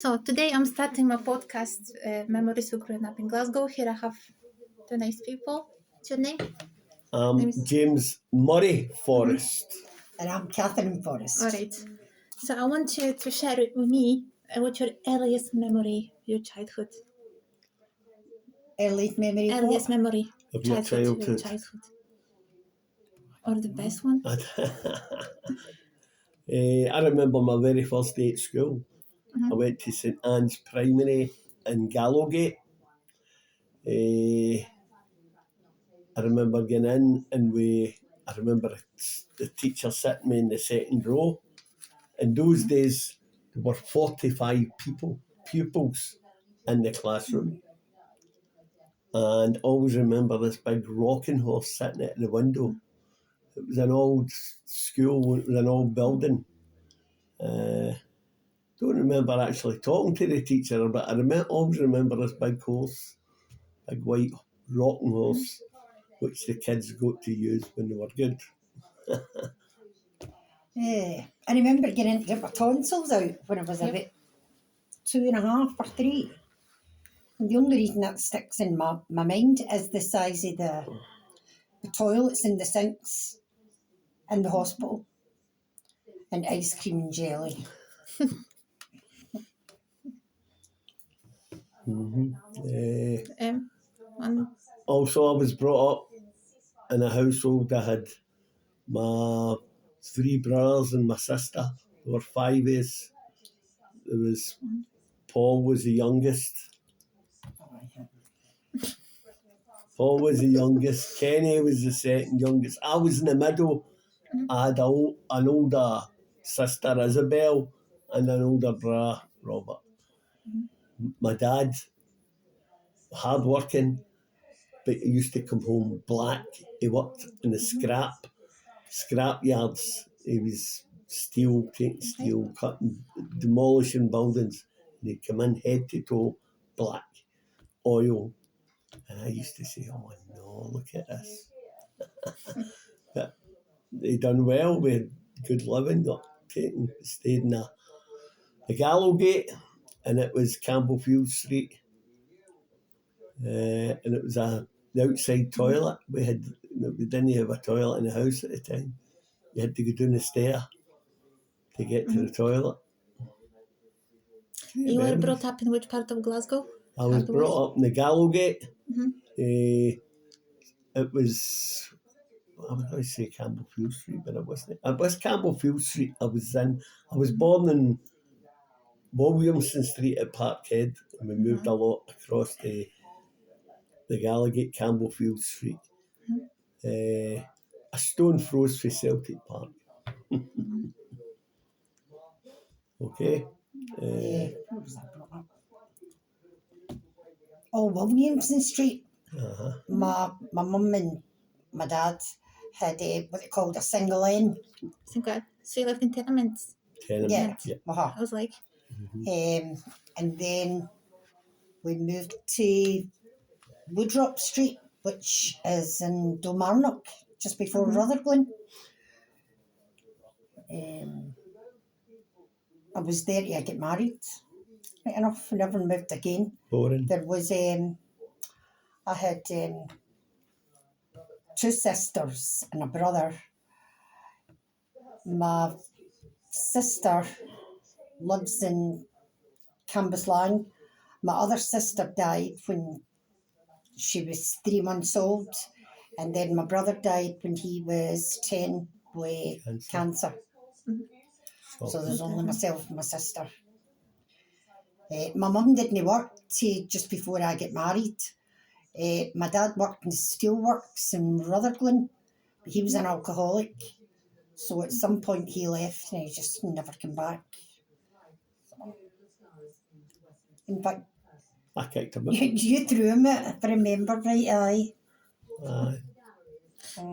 So today I'm starting my podcast, Memories of Growing Up in Glasgow. Here I have two nice people. What's your name? Name is- James Murray Forrest. And I'm Catherine Forrest. All right. So I want you to share with me what's your earliest memory of your childhood. Earliest memory of Earliest what? memory Of your childhood. Or the best one. I remember my very first day at school. Mhm. I went to St Anne's Primary in Gallowgate. I remember getting in and I remember the teacher sitting me in the second row. In those days, there were 45 pupils in the classroom. And always remember this big rocking horse sitting at the window. It was an old school, it was an old building. Don't remember actually talking to the teacher, but I always remember this big horse, big white rocking horse, which the kids got to use when they were good. I remember getting to get my tonsils out when I was Yep. about 2.5 or 3. And the only reason that sticks in my mind is the size of the toilets and the sinks in the hospital and ice cream and jelly. And Also, I was brought up in a household that had my 3 brothers and my sister. There were 5 of us. There was Paul was the youngest. Paul was the youngest. Kenny was the second youngest. I was in the middle. I had an older sister, Isabel, and an older brother, Robert. My dad, hard working, but he used to come home black. He worked in the scrap yards. He was taking steel, cutting, demolishing buildings. And he'd come in head to toe, black, oil. And I used to say, oh no, look at this. But they done well, we had good living, stayed in the Gallowgate, and it was Campbellfield Street. And it was the outside toilet. We didn't have a toilet in the house at the time. You had to go down the stair to get to the toilet. you were brought up in which part of Glasgow? I was brought up in the Gallowgate. It was, I was going to say Campbellfield Street, but it wasn't. It was Campbellfield Street I was in. I was born in Williamson Street at Parkhead, and we moved a lot across the Gallowgate, Campbellfield Street. A stone throws for Celtic Park. Okay. Where was I brought up? Oh, Williamson Street. My mum and my dad had what they called a single end. So you lived in tenements? Tenement. Yeah. I was like, And then we moved to Woodrop Street, which is in Kilmarnock, just before Rutherglen. I was there till I get married. Right enough, I never moved again. Boring. There was, I had 2 sisters and a brother. My sister lives in Cambuslang. My other sister died when she was 3 months old, and then my brother died when he was 10 with cancer. So there's only myself and my sister. My mum didn't work till just before I get married. My dad worked in the steelworks in Rutherglen, but he was an alcoholic. So at some point he left and he just never came back. In fact, I kicked him out. you threw him out, if I remember right, aye.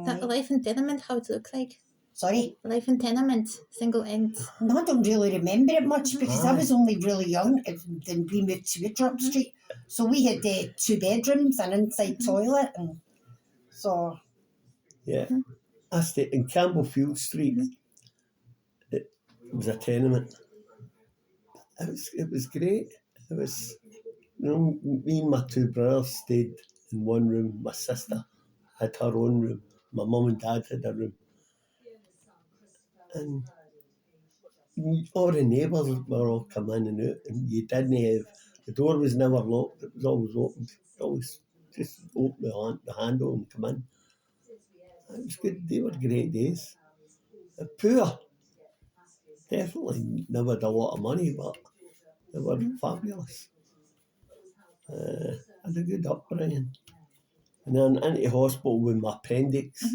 that life in tenement, how it looked like? Sorry? Life in tenement, single end. No, I don't really remember it much because I was only really young when we moved to Woodrop Street. So we had 2 bedrooms, an inside toilet, and so... Yeah. I stayed in Campbellfield Street. It was a tenement. It was great. It was, me and my two brothers stayed in one room. My sister had her own room. My mum and dad had a room. And all the neighbours were all come in and out, and you didn't have, the door was never locked, it was always opened. Always just open the handle and come in. It was good. They were great days. Poor. Definitely never had a lot of money, but they were fabulous. Had a good upbringing. And then into hospital with my appendix.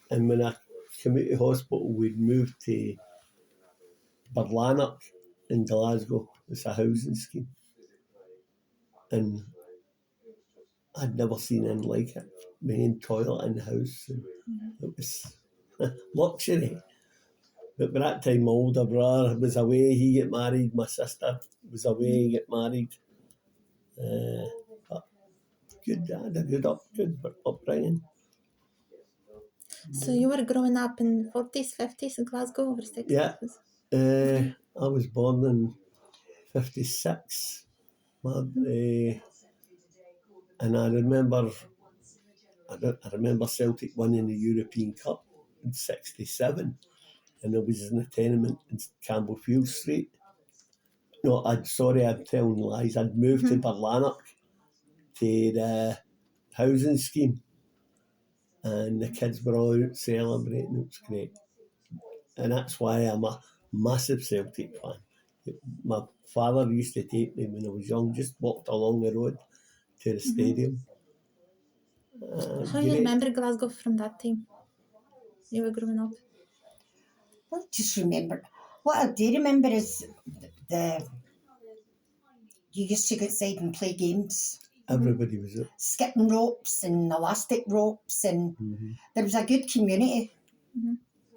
And when I came out of hospital, we'd moved to Barlanark in Glasgow. It's a housing scheme. And I'd never seen anything like it. Main toilet in the house. And it was luxury. But by that time, my older brother was away. He got married. My sister was away. He got married. But good. I had a good upbringing. So you were growing up in 40s, 50s in Glasgow or 60s? Yeah. I was born in 56. And I remember Celtic winning the European Cup in 67. And I was in a tenement in Campbellfield Street. No, I'm telling lies. I'd moved to Barlanark to the housing scheme. And the kids were all out celebrating. It was great. And that's why I'm a massive Celtic fan. My father used to take me when I was young, just walked along the road to the stadium. How do you remember Glasgow from that time? You were growing up. Well, just remember. What I do remember is you used to go outside and play games. Everybody was up. Skipping ropes and elastic ropes, and there was a good community.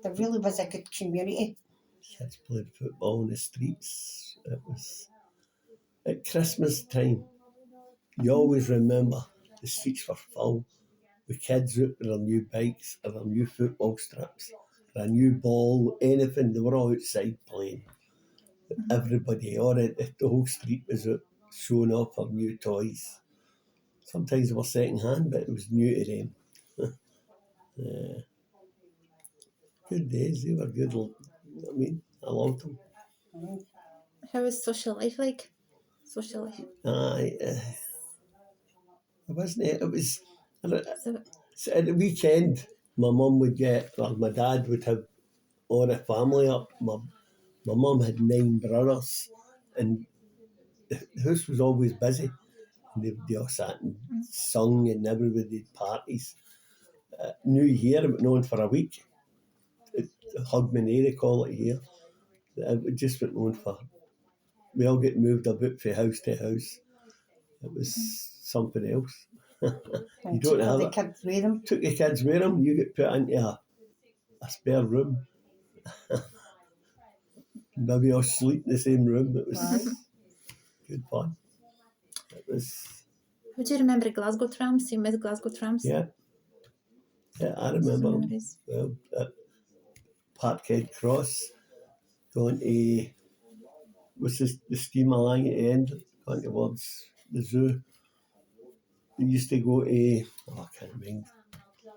There really was a good community. Kids played football in the streets. It was at Christmas time. You always remember the streets were full with kids out with their new bikes or their new football strips, or a new ball, anything. They were all outside playing. Everybody, the whole street was out showing off their new toys. Sometimes they were second hand, but it was new to them. Good days. They were good. I mean, I loved them. How was social life like? Social life. It wasn't. It was. So, At the weekend, my mum would my dad would have all the family up. My mum had 9 brothers, and the house was always busy. And they all sat and sung, and everybody had parties. New Year, it went on for a week. Hogmanay, they call it here. It just went on for. We all get moved about from house to house. It was something else. You don't have the it. kids with them. Took your kids with them. You get put into a spare room. Maybe all sleep in the same room. It was good fun. It was. would you remember Glasgow trams? You met Glasgow trams? Yeah, I remember them. Memories. Well, at Parkhead Cross, going to what's the steamer line at the end, going towards the zoo. We used to go to I can't remember.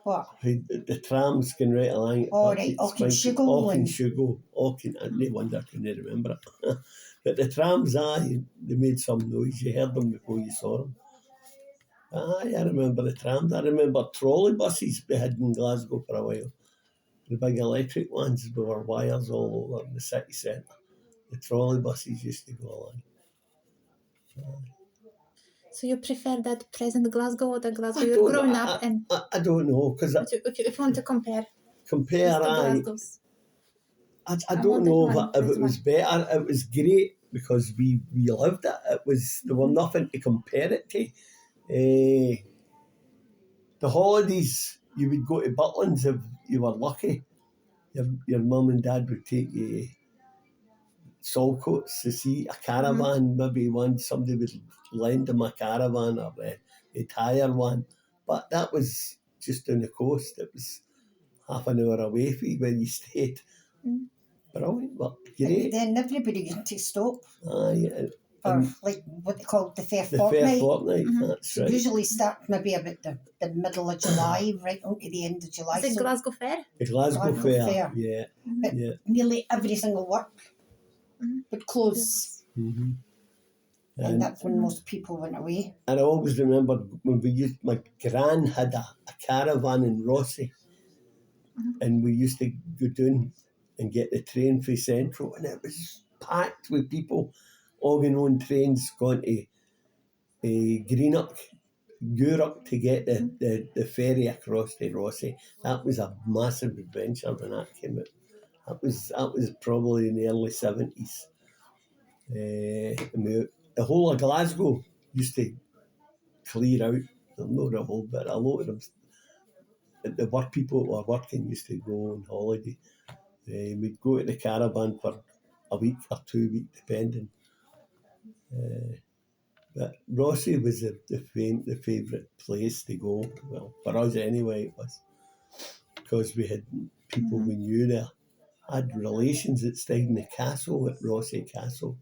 What? The trams can right along. Oh, right, Auchin-Shugo. No wonder I couldn't remember it. But the trams, they made some noise. You heard them before you saw them. I remember the trams. I remember trolley buses we had in Glasgow for a while. The big electric ones with were wires all over in the city centre. The trolley buses used to go along. So you prefer that present Glasgow or the Glasgow you're growing up in? I don't know, because If you want to compare Glasgows. I don't know if it was better. It was great because we loved it. It was, there were nothing to compare it to. The holidays, you would go to Butlins if you were lucky. Your mum and dad would take you Saltcoats to see a caravan. Maybe somebody would lend them a caravan or they'd hire one. But that was just on the coast. It was half an hour away from where you stayed. brilliant. Well, But great. then everybody used to stop Aye, for like what they called the fair the fortnight. fair fortnight, that's So right. usually start maybe about the middle of July, right on to the end of July. Is it So Glasgow Fair? The Glasgow Glasgow Fair, Fair. yeah. but Yeah. nearly every single work would close. Mm-hmm. And that's when most people went away. And I always remember when my gran had a caravan in Rossi, and we used to go down and get the train for Central, and it was packed with people, all going on trains going to Greenock, Gourock to get the ferry across to Rossi. That was a massive adventure when that came out. That was probably in the early 70s. The whole of Glasgow used to clear out. Not a whole bit. A lot of them, the work people who were working used to go on holiday. We'd go to the caravan for a week or 2 weeks, depending. But Rossi was the favourite place to go. Well, for us anyway, it was, because we had people we knew there. I had relations that stayed in the castle at Rossi Castle,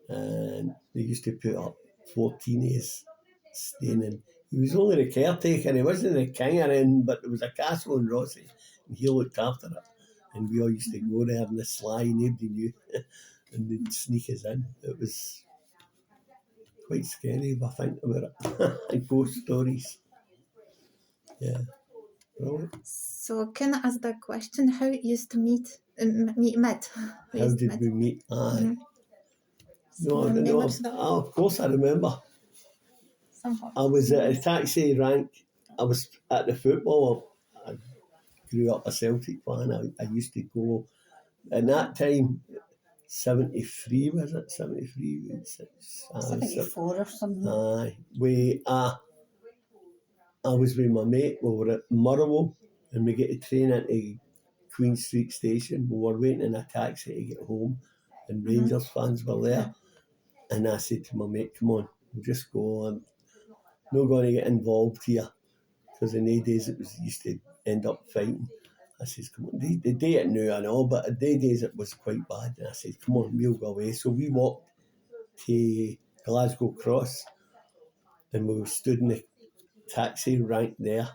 and they used to put up 14 days staying in. He was only the caretaker, he wasn't the king or anything, but there was a castle in Rossi, and he looked after it. And we all used to go there in the sly, nobody knew, and they'd sneak us in. It was quite scary if I think about it. And ghost stories. Yeah. Brilliant. So can I ask that question? How you used to met? How did we meet? Aye. No, of course I remember. Somehow. I was at a taxi rank. I was at the football. I grew up a Celtic fan. I used to go, in that time, 73 was it? 73? 74 or something. Aye. I was with my mate. We were at Murrow, and we get a train into Queen Street Station. We were waiting in a taxi to get home, and Rangers fans were there. And I said to my mate, "Come on, we'll just go. I'm not going to get involved here." Because in the days it used to end up fighting. I says, "Come on." The day it knew, I know, but the days it was quite bad. And I said, "Come on, we'll go away." So we walked to Glasgow Cross, and we stood in the taxi rank there,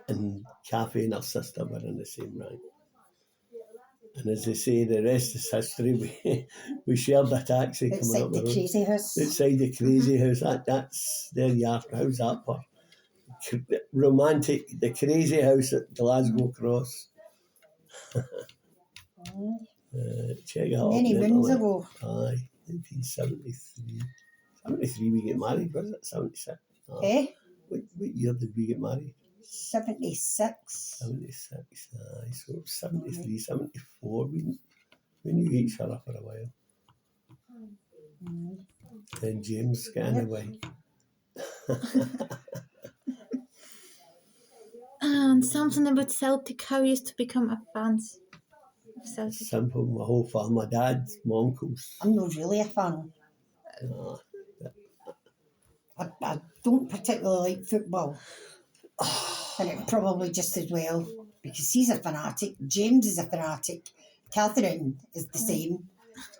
and Cathie and her sister were in the same rank. And as they say, the rest is history. We shared a taxi coming up the the road. Crazy House. Outside the Crazy House. That's their yard. How's that for? Romantic. The Crazy House at Glasgow Cross. Check it out. Many moons ago. Aye, 1973. 73 we get married, was it? 76. Eh? What year did we get married? 76. 76. Aye, so 73, 74. We knew each other for a while. Then James got away. And something about Celtic. How you used to become a fan of Celtic? Simple. My whole family, my dad, my uncles. I'm not really a fan. I don't particularly like football. And it probably just as well, because he's a fanatic. James is a fanatic. Catherine is the same.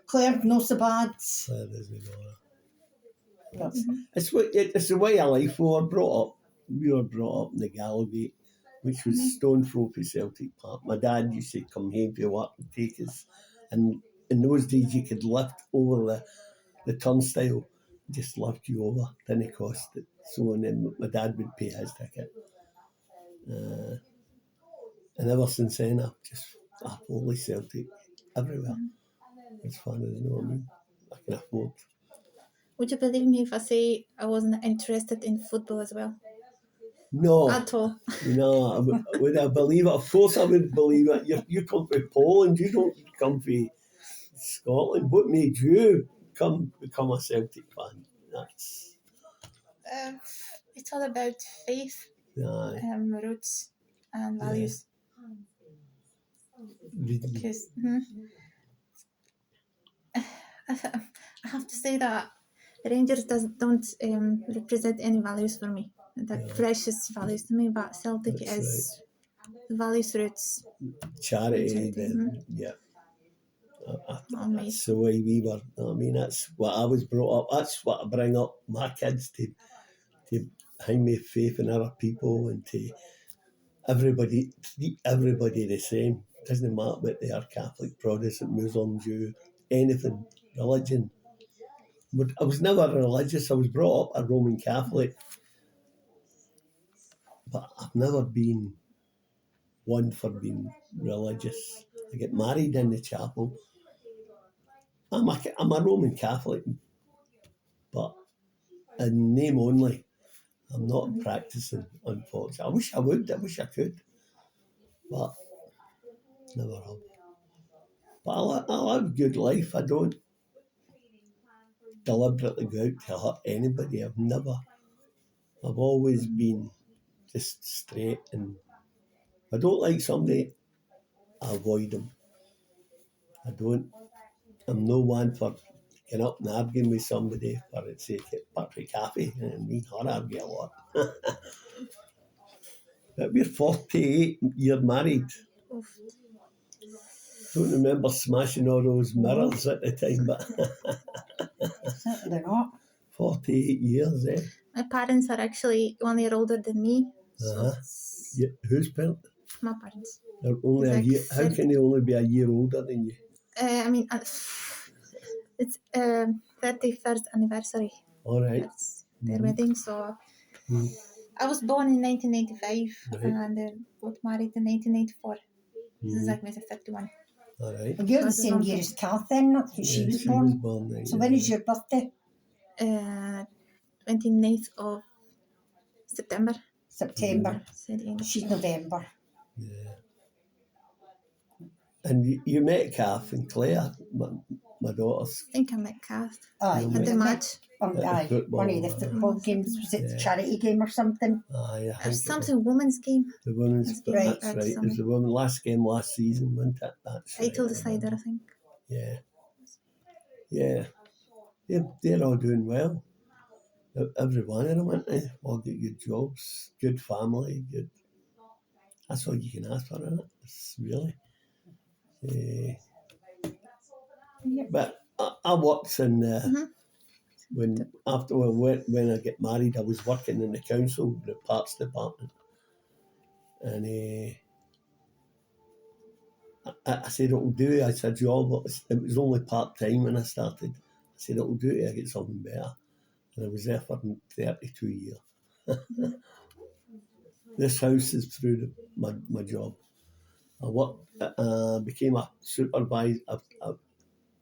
Claire, not so bad. It's the way of life we were brought up. We were brought up in the Gallowgate, which was stone throw for Celtic Park. My dad used to come home for work and take us, and in those days you could lift over the turnstile, just lift you over, didn't cost it. So and then my dad would pay his ticket. And ever since then I've only Celtic everywhere. As far as you know what I mean. I can afford. Would you believe me if I say I wasn't interested in football as well? No. At all. No, would I believe it? Of course I would believe it. You come from Poland, you don't come from Scotland. What made you become a Celtic fan? That's It's all about faith, roots, and values. Because I have to say that Rangers don't represent any values for me. They're precious values to me, but Celtic That's is values, roots. charity, Charity, then, yeah. All made. That's the way we were. I mean, that's what I was brought up. That's what I bring up my kids to have me faith in other people and to everybody, treat everybody the same. Doesn't matter what they are, Catholic, Protestant, Muslim, Jew, anything, religion. But I was never religious. I was brought up a Roman Catholic, but I've never been one for being religious. I get married in the chapel. I'm a Roman Catholic, but in name only. I'm not practicing, unfortunately. I wish I would. I wish I could, but never have. But I live a good life. I don't deliberately go out to hurt anybody. I've always been just straight, and if I don't like somebody, I avoid them. I'm no one for getting up and arguing with somebody for its sake. Apart from Cathie, and me and her argue a lot. But we're 48 years married. Oof. Don't remember smashing all those mirrors at the time, but Certainly not. 48 years, eh? My parents are actually 1 year older than me. So Uh-huh. it's Yeah, whose parent? my parents. They're only It's a like year. How 30. can they only be a year older than you? I mean, it's 31st anniversary. All right. That's their wedding. So I was born in 1985 Right. and got married in 1984. This is Mhm. like Mr. 51. All right. Well, you're the Was it same year something? as Cathie, that's when she Yeah, was she born. was born then. So when is your birthday? 29th of September. September. Said the end of She's September. November. Yeah. And you met Kath and Claire, my daughters. I think I met Cath Aye, Yeah, was at the it match. At the aye, football, one of the football Or games. something. Was it the Yeah. charity game or something? Aye, I Or think something women's game. the women's. Let's give That's back right. It was something. the women last game last season, wasn't it? That's Title right. decider, I think. Yeah. Yeah. They're all doing well. Every one of them, aren't they? All got good jobs, good family, good. That's all you can ask for, isn't it? It's really. Yep. But I worked in when I get married, I was working in the council, the parks department, and I said it'll do. It's a job. It was only part time when I started. I said it'll do till I get something better, and I was there for 32 years. This house is through my job. I worked, became a supervisor,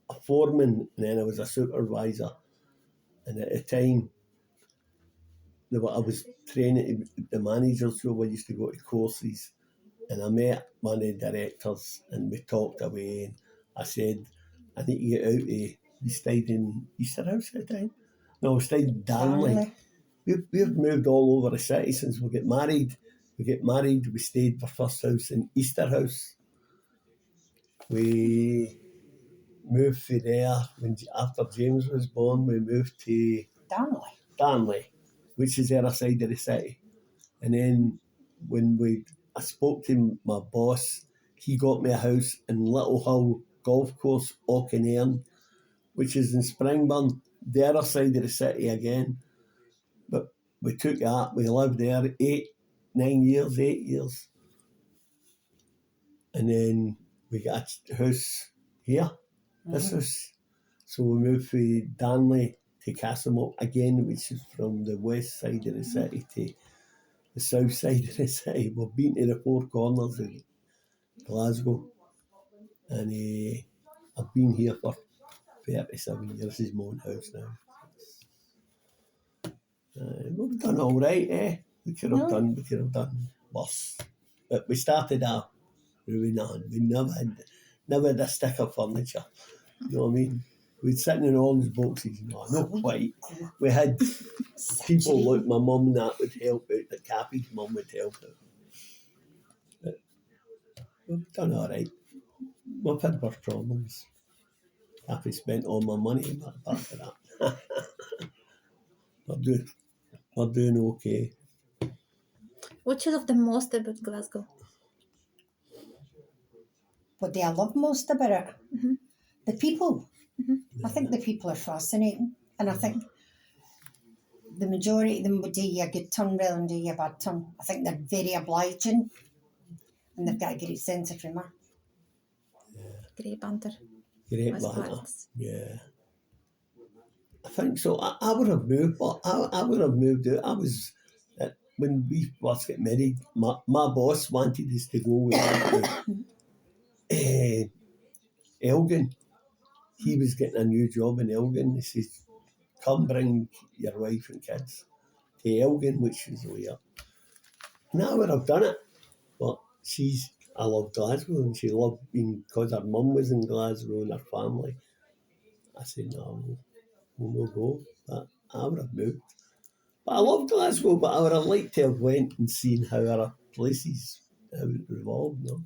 a foreman, and then I was a supervisor. And at the time, I was training the managers, so we used to go to courses. And I met one of the directors, and we talked away. And I said, I need to get out of. We stayed in Easterhouse at the time. No, we stayed in Darnley. We've moved all over the city since we get married. We stayed for first house in Easterhouse. We moved from there after James was born. We moved to Darnley, which is the other side of the city. And then I spoke to my boss. He got me a house in Little Hill Golf Course, Auchennairn, which is in Springburn, the other side of the city again. But we took that. We lived there 8 years. And then we got a house here, this house. So we moved from Darnley to Castlemilk again, which is from the west side of the city to the south side of the city. We've been to the four corners of Glasgow, and I've been here for 37 years. This is my own house now. We've done all right, eh? We could have done worse. But we started out really nothing. We never had a stick of furniture. You know what I mean? We'd sit in all these boxes. No, not quite. We had people like my mum and that would help out. The Cathie's mum would help out. But we've done all right. We've had worse problems. Cathie spent all my money, but apart from that, we're doing okay. What you love the most about Glasgow? what do I love most about it? Mhm. The people. Mhm. I think the people are fascinating, and I think the majority of them would do you a good turn rather than do you a bad turn. I think they're very obliging, and they've got a great sense of humour. Great banter. Great Was banter. parts. Yeah. I think so. I would have moved, but I would have moved out. I was, when we first got married, my boss wanted us to go with him to Elgin. He was getting a new job in Elgin. He says, come bring your wife and kids to Elgin, which is way up. And I would have done it, but I love Glasgow, and she loved being, because her mum was in Glasgow and her family. I said, no, we'll go. But I would have moved. But I love Glasgow, but I would have liked to have went and seen how other places how it revolved. No?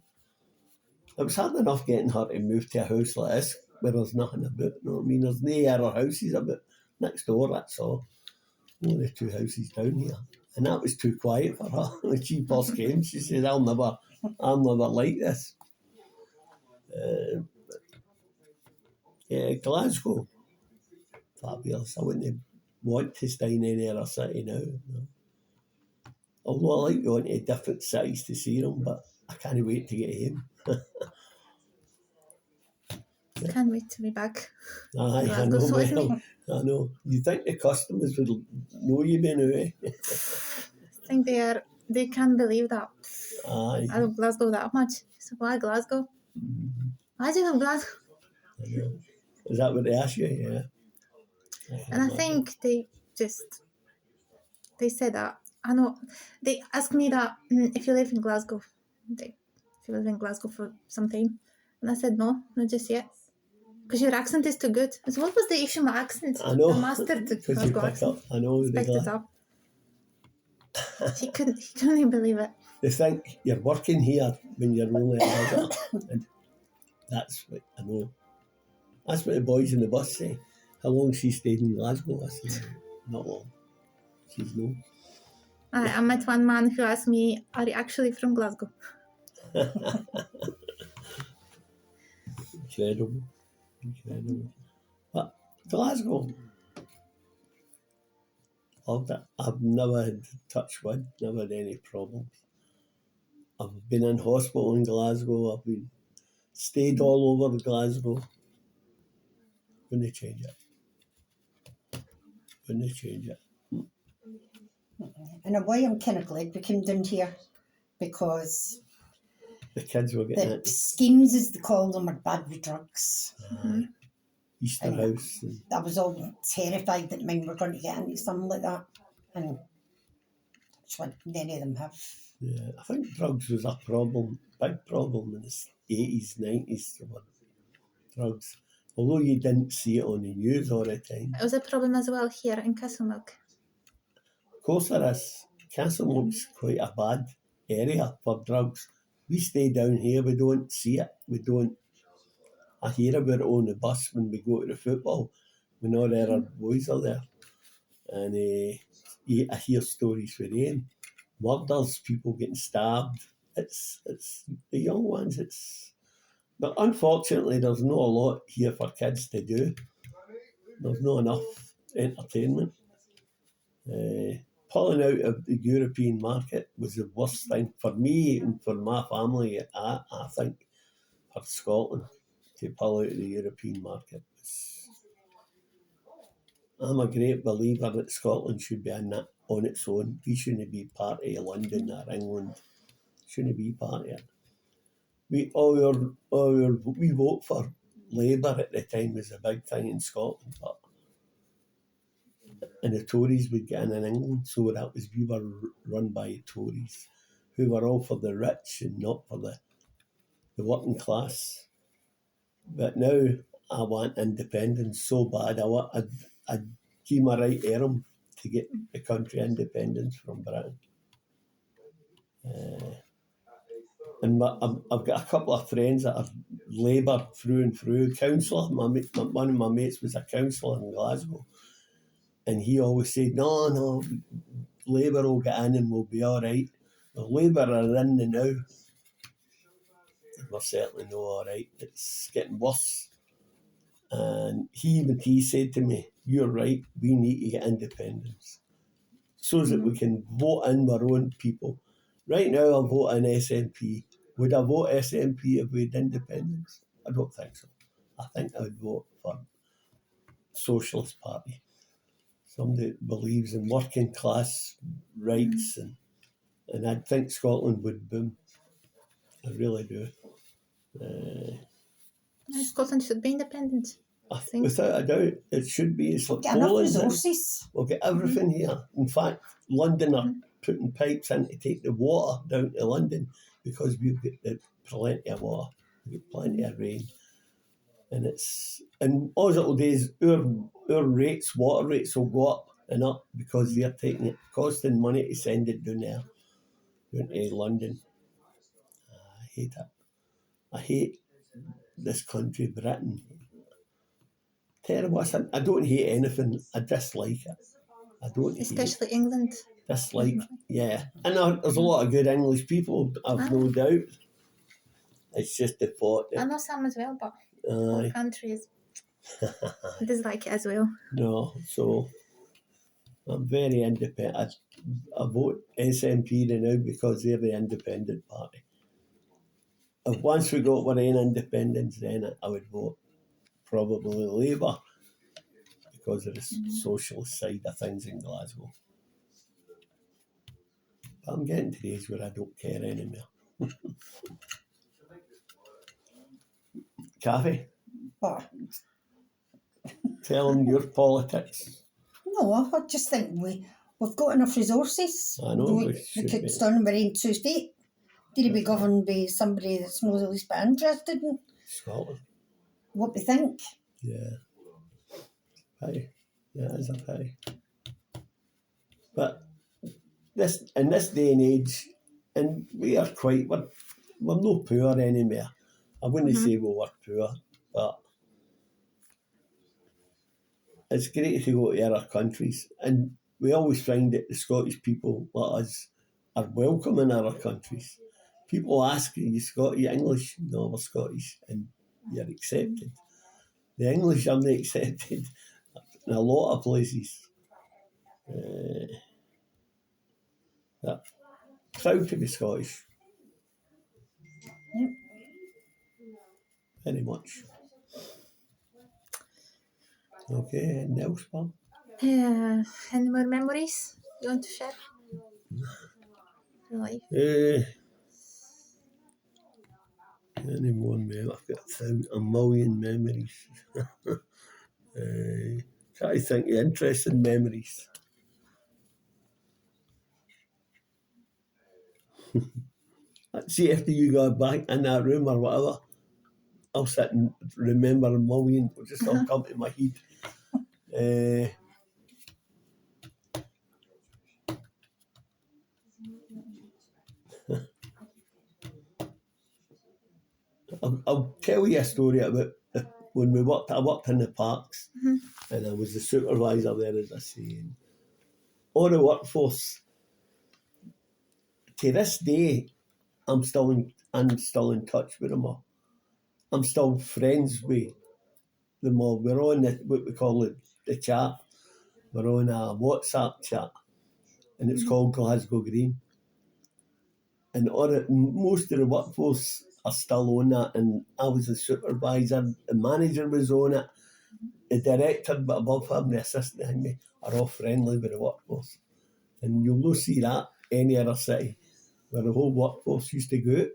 It was hard enough getting her to move to a house like this where there's nothing about. You know what I mean? There's no other houses about next door, that's all. Only the 2 houses down here. And that was too quiet for her. When she first came, she said, I'll never like this. Yeah, Glasgow, fabulous. I wouldn't want to stay in any other city now. No. Although I like going to different cities to see them, but I can't wait to get home. Can't wait to be back. Aye, I Glasgow, know, so isn't well, I know. You think the customers would know you by now, eh? I think they can't believe that. Aye. I love Glasgow that much. So why Glasgow? Why do you love Glasgow? I know. Is that what they ask you? Yeah. And I think they said that. I know they asked me that if you live in Glasgow, if you live in Glasgow for some time, and I said no, not just yet, because your accent is too good. So what was the issue with my accent? I know. I mastered the Because you Glasgow pick accent. up. I know. Picked it up. He couldn't even believe it. They think you're working here when you're only a visitor. And that's what I know. That's what the boys in the bus say. How long she stayed in Glasgow? I said, not long. She's no. I met one man who asked me, "Are you actually from Glasgow?" Incredible. But Glasgow, loved it. I've never had touch wood, never had any problems. I've been in hospital in Glasgow. I've been stayed all over Glasgow. Wouldn't change it. Wouldn't change it. In a way, I'm kind of glad we came down here because The kids were getting the it. schemes, as they call them, are bad with drugs. Easter And House. And I was all terrified that mine were going to get into something like that. And that's what many of them have. yeah, I think drugs was a problem, big problem in the 80s, 90s. Drugs. Although you didn't see it on the news all the time. It was a problem as well here in Castlemilk. Of course there is. Castlemilk's quite a bad area for drugs. We stay down here, we don't see it. I hear about it on the bus when we go to the football, when all the other boys are there. And I hear stories for them. Murders, people getting stabbed. It's the young ones, but unfortunately there's not a lot here for kids to do. There's not enough entertainment. Pulling out of the European market was the worst thing for me and for my family. I think for Scotland to pull out of the European market. I'm a great believer that Scotland should be in that on its own. We shouldn't be part of London or England. Shouldn't be part of it. We vote for Labour at the time was a big thing in Scotland, and the Tories would get in England, so that was we were run by Tories, who were all for the rich and not for the working class. But now I want independence so bad. I'd give my right arm to get the country independence from Britain. And I've got a couple of friends that are Labour through and through. Councillor, one of my mates was a councillor in Glasgow, and he always said, no, Labour will get in and we'll be all right. Well, Labour are in the now. we're certainly not all right. It's getting worse. And he said to me, "You're right, we need to get independence so that we can vote in our own people." Right now, I vote in SNP. Would I vote SNP if we had independence? I don't think so. I think I would vote for Socialist Party. Somebody that believes in working class rights, and I think Scotland would boom. I really do. Scotland should be independent. think Without a doubt, it should be. It's like Get enough Poland. resources. We'll get everything here. In fact, London are putting pipes in to take the water down to London because we've got plenty of water. We've got plenty of rain. And all it'll do is our water rates will go up and up because they're taking it, costing money to send it down there, down to London. I hate it. I hate this country, Britain. Terrible. I don't hate anything. I dislike it. I don't especially England. dislike. Yeah, and there's a lot of good English people. I've no doubt. It's just the thought I that know some as well, but our country is dislike it as well. no. So I'm very independent. I vote SNP now because they're the independent party. If once we got our own independence, then I would vote probably Labour because of the socialist side of things in Glasgow. But I'm getting to the age where I don't care anymore. Cathie, But tell them your politics. no, I just think we've got enough resources. I know We could stand by in two state. Did be governed by somebody that's not the least bit interested in Scotland. what we think? Yeah. Pity. Yeah, it is a pity. But in this day and age, and we're no poor anymore. I wouldn't say we were poor, but it's great to go to other countries. And we always find that the Scottish people, like us, are welcome in other countries. People ask, "Are you English?" "No, we're Scottish," and you're accepted. The English aren't accepted in a lot of places. Yeah. Proud to be Scottish. Yep. Very much. Okay, and else, Bob? Any more memories you want to share? Life. Any more memories? I've got a million memories. Try to think of interesting memories. See, after you go back in that room or whatever, I'll sit and remember a million. It'll just all come to my head. I'll tell you a story about when I worked in the parks, and I was the supervisor there, as I say. And all the workforce, to this day, I'm still in touch with them all. I'm still friends with them all. We're on what we call the chat. We're on a WhatsApp chat, and it's called Glasgow Green. And most of the workforce are still on that, and I was the supervisor, the manager was on it, the director, but above him, the assistant behind me, are all friendly with the workforce. And you'll not see that any other city, where the whole workforce used to go out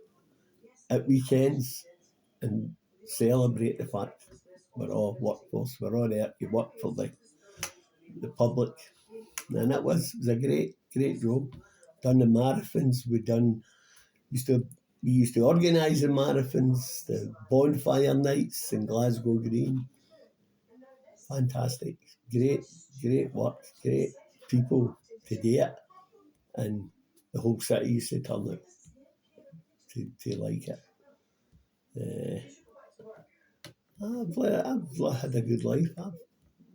at weekends and celebrate the fact we're all workforce, we're all there to work for the public. And it was a great job. Done the marathons, we used to organise the marathons, the bonfire nights in Glasgow Green. Fantastic. Great work, great people to do it. And the whole city used to turn out to like it. I've had a good life. I've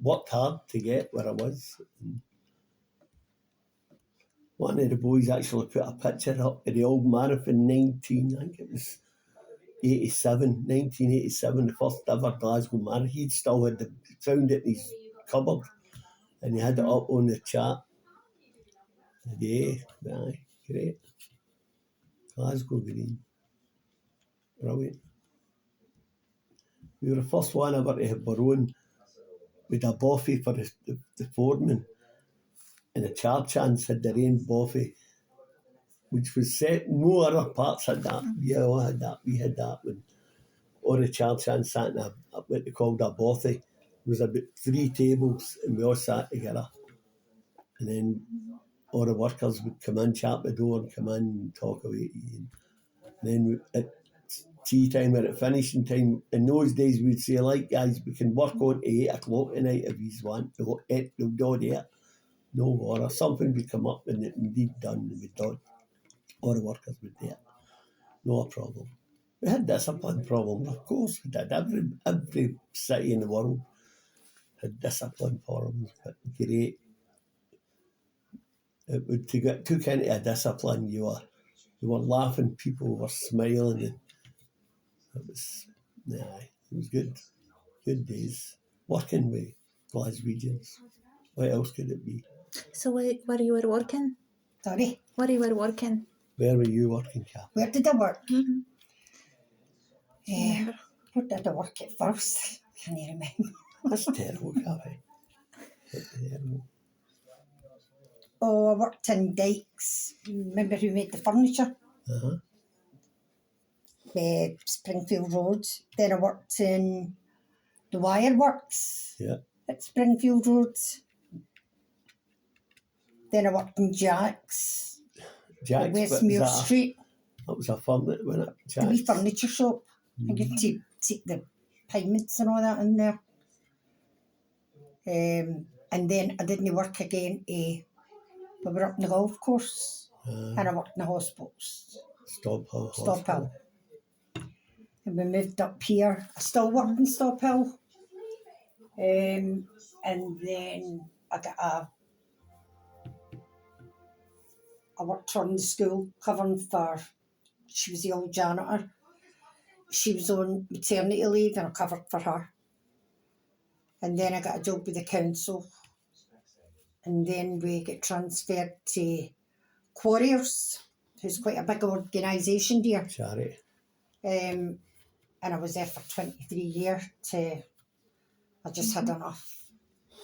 worked hard to get where I was. One of the boys actually put a picture up of the old marathon 19, I think it was 1987, the first ever Glasgow marriage. He'd still had found it in his cupboard, and he had it up on the chat. Yeah, aye, great. Glasgow green. Brilliant. We were the first one ever to have our own with a boffy for the foreman, and the charge hands had their own boffy, which was set. No other parts had that. We all had that. We had that when all the charge hands sat in what they called a bothy. There was about 3 tables, and we all sat together. And then all the workers would come in, chat the door, and come in and talk away to you. And then at tea time or at finishing time, in those days we'd say, like, guys, we can work on to 8 o'clock tonight if you want. They'll do it. No bother. Something would come up and we'd done, and we'd done. All the workers would do it. No problem. We had discipline problems, of course. We did. Every city in the world had discipline problems, but great. It would to get took into a discipline. You were laughing, people were smiling, and it was good. Good days. Working with Glaswegians. What else could it be? So where you were working? Sorry, Where you were working? Where were you working, Cathie? where did I work? Mm-hmm. Where did I work at first? Can't you remember? That's terrible, Cathie. That's terrible. Oh, I worked in Dykes. Remember who made the furniture? Uh-huh. Springfield Road. Then I worked in the Wireworks at Springfield Road. Then I worked in Jack's at Westmere Street. That was a firm that went up. The wee furniture shop. I get to take the payments and all that in there. And then I didn't work again. We were up in the golf course, and I worked in the hospitals. Stop Hill. Stop Hill. And we moved up here. I still worked in Stop Hill. And then I worked on the school covering for, she was the old janitor. She was on maternity leave and I covered for her. And then I got a job with the council. And then we get transferred to Quarriers, who's quite a big organisation there. Charity. And I was there for 23 years. I just had enough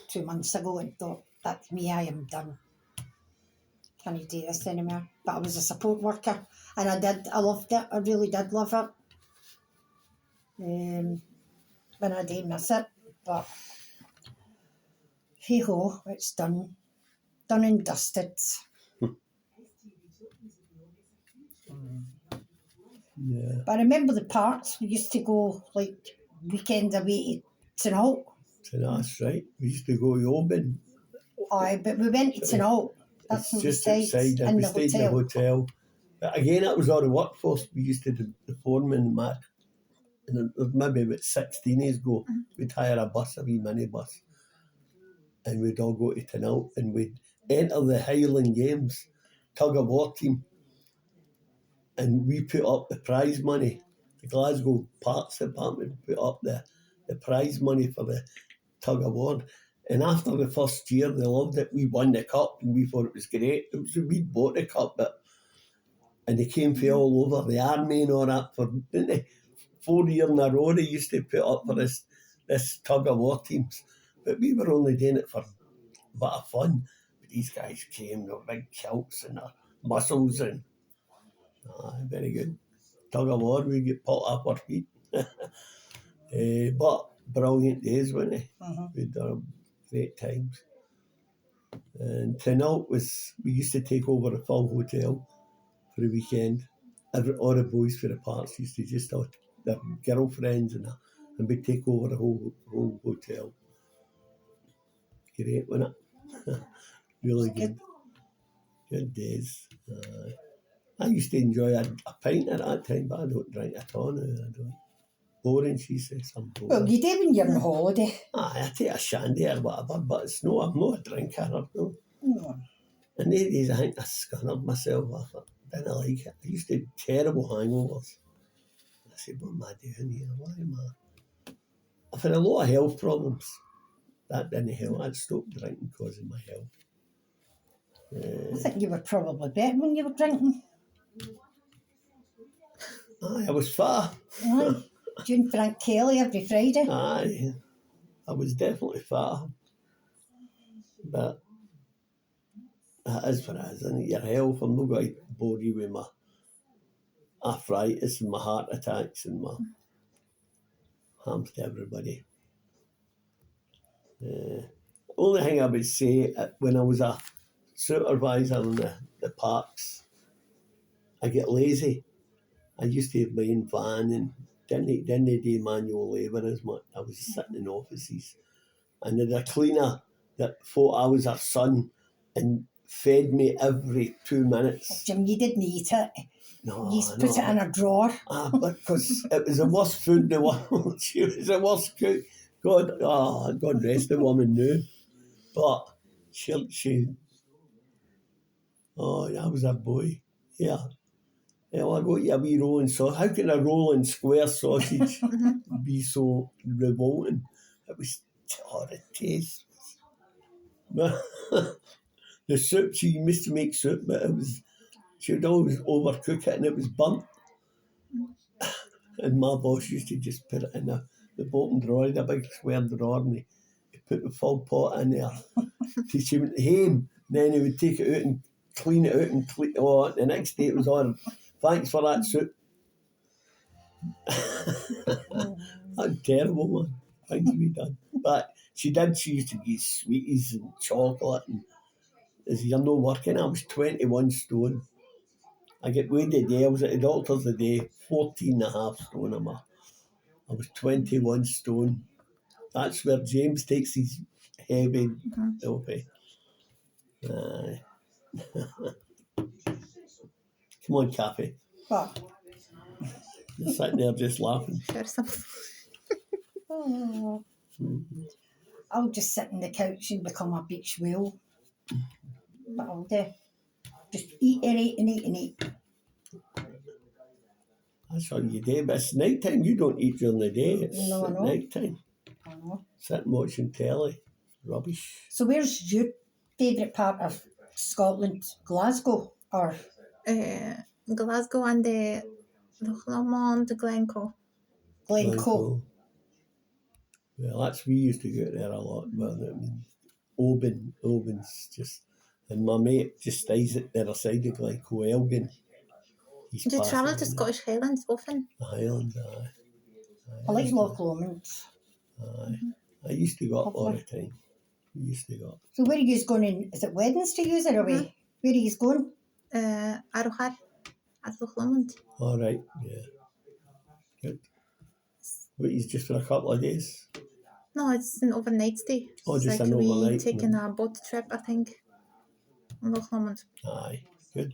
2 months ago and thought, that's me, I am done. Can't do this anymore. But I was a support worker and I loved it. I really did love it. And I did miss it, but hey ho, it's done and dusted. Yeah. But I remember the parks. We used to go like weekends away to Tinault. That's right. We used to go to Oban. Aye, but we went to Tinault. That's It's what just we outside. stayed in We the stayed in the hotel. hotel. But again, that was all the workforce. We used to do the foreman and Mac. And it was maybe about 16 years ago, we'd hire a bus, a wee minibus, and we'd all go to Tinault and we'd enter the Highland Games tug of war team, and we put up the prize money. The Glasgow Parks Department put up the prize money for the tug of war. And after the first year, they loved it. We won the cup and we thought it was great. We'd bought the cup, and they came from all over, the army and all that, didn't they? 4 years in a row they used to put up for this tug of war teams. But we were only doing it for a bit of fun. But these guys came, their big kilts and their muscles, and very good. Tug of war, we get put up our feet. But brilliant days, weren't they? We'd done great times. And Tinault we used to take over the full hotel for the weekend. All the boys for the parks used to just have their girlfriends and we'd take over the whole hotel. Great, wasn't it? Really good. Good days. I used to enjoy a pint at that time, but I don't drink at all now. I don't. Boring, she says. I'm boring. Well, you do when you're on holiday. I take a shandy or whatever, but I'm not a drinker. No. And these days I think I scunnered myself. I didn't like it. I used to have terrible hangovers. I said, what am I doing here? Why am I? I've had a lot of health problems. That didn't help. I'd stopped drinking because of my health. I think you were probably better when you were drinking. Aye, I was fat. Aye. June Frank Kelly every Friday. Aye, I was definitely fat. But that is what it is, isn't it? Your health, I'm not going to bore you with my arthritis and my heart attacks and my harms to everybody. Only thing I would say, when I was a supervisor in the parks, I get lazy. I used to have my own van and didn't do manual labour as much. I was sitting in offices. And there was a cleaner that thought I was her son and fed me every 2 minutes. Jim, you didn't eat it. No, You just put it in a drawer. But because it was the worst food in the world. She was the worst cook. God rest the woman now. But she I was a boy. Yeah. Well, I got you a wee rolling sausage. How can a rolling square sausage be so revolting? It was horrid taste. The soup, she used to make soup, but she would always overcook it and it was burnt. And my boss used to just put it in the bottom drawer, in a big square drawer, and he put the full pot in there. Till she went home, then he would take it out and clean it out and the next day it was on. Thanks for that soup. That's terrible, man. Things to be done. But she used to give sweeties and chocolate. And as you're not working, I was 21 stone. I get weighed the day, I was at the doctor's the day, 14 and a half stone. I was 21 stone. That's where James takes his heavy healthy. Aye. Come on, Cathie. What? You're sitting there just laughing. Share some. Oh. I'll just sit on the couch and become a beach whale. But I'll do. Just eat and eat and eat and eat. That's all you do. But it's night time. You don't eat during the day. It's No, I at know. night time. I know. Sitting watching telly. Rubbish. So where's your favourite part of Scotland? Glasgow or Glasgow and the Lomond, Glencoe. Glencoe? Well, we used to go there a lot. But Oban's just, and my mate just stays at the other side of Glencoe, Elgin. He's Do you travel to passing Scottish Highlands often? the Highlands, aye. I like Loch Lomond. Aye. I used to go up all the Lovely. time. We used to go up. So where are you going in? Is it weddings to use it away? Where are you going? Arochar at Loch Lomond. All right, yeah. Good. What, is just for a couple of days? No, it's an overnight stay. Oh, It's just like an we overnight, taking a boat trip, I think, on Loch Lomond. Aye, good.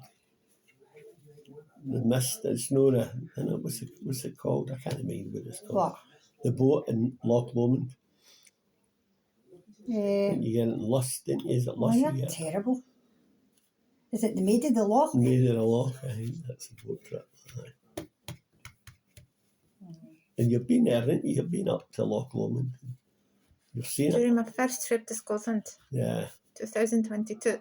The mist, it's not what's it called? I can't remember what it's called. What? The boat in Loch Lomond. You get it in Lust, didn't you? Is it Oh, Lust you're you get? terrible. Is it the Maid of the Loch? Made it a loch, I think that's a boat trip. Aye. And you've been there, haven't you? You've been up to Loch Lomond. You've seen it. During my first trip to Scotland, Yeah. 2022,